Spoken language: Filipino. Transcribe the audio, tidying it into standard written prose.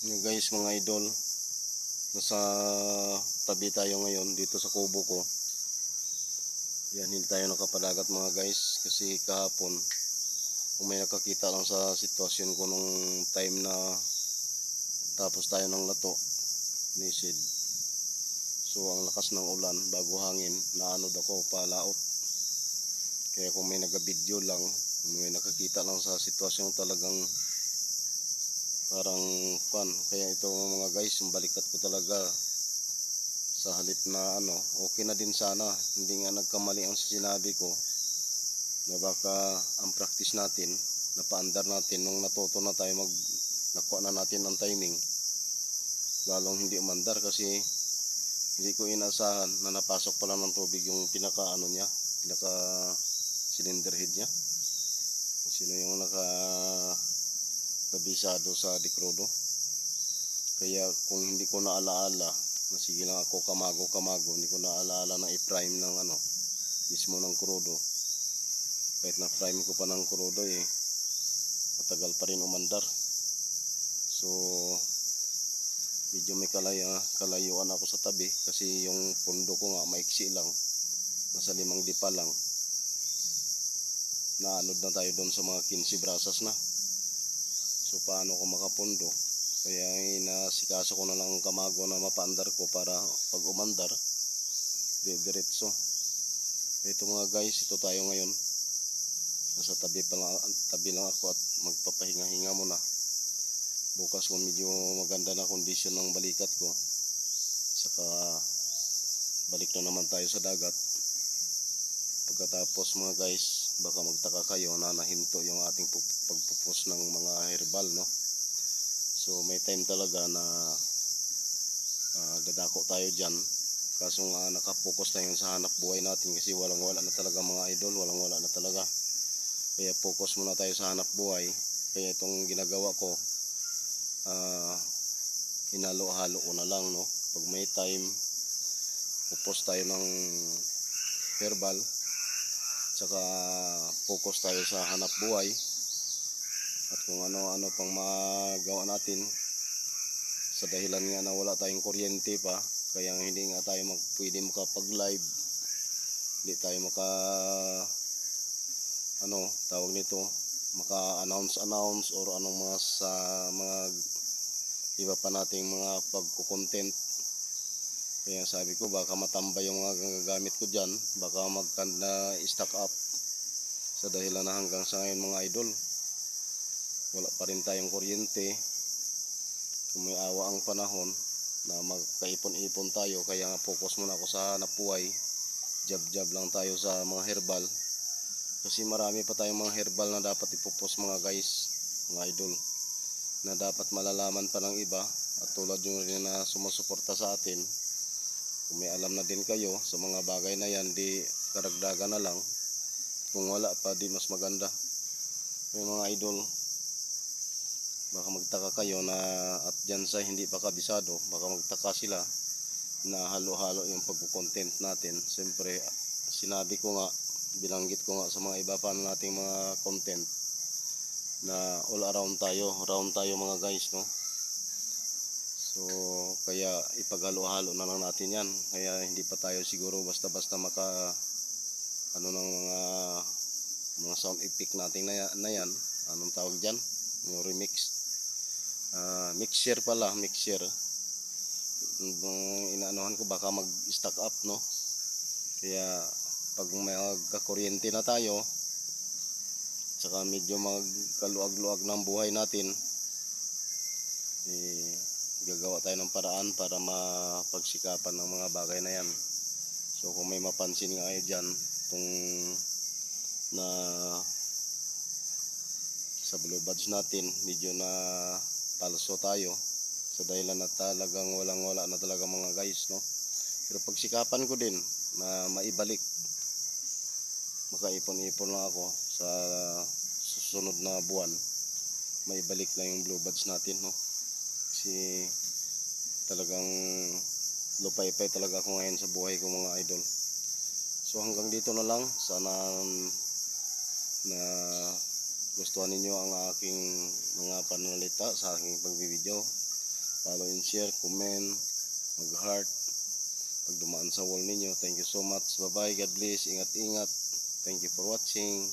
Yung guys, mga idol, nasa tabi tayo ngayon dito sa kubo ko. Yan, hindi tayo nakapadagat mga guys kasi kahapon kung may nakakita lang sa sitwasyon ko nung time na tapos tayo ng lato nisid. So ang lakas ng ulan bago hangin, naanod ako palaot. Kaya kung may nagabidyo lang, may nakakita lang sa sitwasyon talagang parang fun. Kaya ito mga guys, yung balikat ko talaga sa halip na okay na din sana. Hindi nga nagkamali ang sinabi ko na baka ang practice natin, napaandar natin nung natuto na tayo nakuha na natin ang timing. Lalong hindi umandar kasi hindi ko inaasahan na napasok pala ng tubig yung pinaka cylinder head niya. Sino yung kabisado sa dekrodo. Kaya kung hindi ko naalaala, sige lang ako kamago, hindi ko naalaala na i-prime ng mismo ng krudo. Kahit na prime ko pa ng krudo matagal pa rin umandar. So medyo may kalayuan ako sa tabi kasi yung pundo ko nga maiksi lang, nasa 5 dipa lang. Naanod na tayo doon sa mga 15 brasas na. So paano ko makapundo? Kaya inasikaso ko na lang ang kamago na mapaandar ko para pag umandar diretso. Ito mga guys, ito tayo ngayon. Nasa tabi lang ako at magpapahinga-hinga muna. Bukas kung medyo maganda na kondisyon ng balikat ko, saka balik na naman tayo sa dagat. Pagkatapos mga guys, baka magtaka kayo na nahinto yung ating pagpupos ng mga herbal, no? So may time talaga na dadako tayo dyan. Kaso nga nakapokus tayo sa hanap buhay natin kasi walang wala na talaga mga idol, walang wala na talaga. Kaya focus muna tayo sa hanap buhay. Kaya itong ginagawa ko, hinalo-halo ko na lang, no? Pag may time, pupos tayo ng herbal, saka focus tayo sa hanap buhay at kung ano-ano pang magawa natin. Sa dahilan nga na wala tayong kuryente pa, kaya hindi nga tayo pwede makapag-live, hindi tayo tawag nito, maka-announce or anong mga iba pa nating mga pagko-content. Kaya sabi ko baka matambay yung mga gagamit ko dyan, baka magkanda-stack up. Sa dahilan na hanggang sa ngayon mga idol, wala pa rin tayong kuryente. Kung may awa ang panahon na magkaipon-ipon tayo, kaya nga focus muna ako sa hanap buhay. Jab lang tayo sa mga herbal. Kasi marami pa tayong mga herbal na dapat ipupos mga guys, mga idol, na dapat malalaman pa ng iba. At tulad yung rin na sumusuporta sa atin, kung may alam na din kayo sa mga bagay na yan, di karagdagan na lang. Kung wala pa, di mas maganda. Yung mga idol, baka magtaka kayo na at dyan sa hindi pa kabisado, baka magtaka sila na halo-halo yung pagkukontent natin. Siyempre, sinabi ko nga, bilanggit ko nga sa mga iba pa nating mga content na all around tayo mga guys, no? So kaya ipaghalo-halo na lang natin yan. Kaya hindi pa tayo siguro basta-basta ng mga sound effect natin na yan. Anong tawag dyan? Yung remix, mixer pala, mixer. Inaanohan ko baka mag-stack up, no? Kaya pag magkakuryente na tayo, saka medyo magkaluag-luag ng buhay natin, gagawa tayo ng paraan para mapagsikapan ng mga bagay na yan. So kung may mapansin nga kayo dyan, itong na sa blue badge natin, medyo na palso tayo sa dahilan na talagang walang-wala na talaga mga guys, no? Pero pagsikapan ko din na maibalik, makaipon-ipon lang ako sa susunod na buwan, maibalik lang yung blue badge natin, no? Kasi talagang lupay-pay talaga ako ngayon sa buhay ko mga idol. So hanggang dito na lang, sana na gustuhan ninyo ang aking mga pananalita sa aking pagbibideo. follow and share, comment, mag-heart pag dumaan sa wall ninyo. Thank you so much. Bye bye. God bless. Ingat-ingat. Thank you for watching.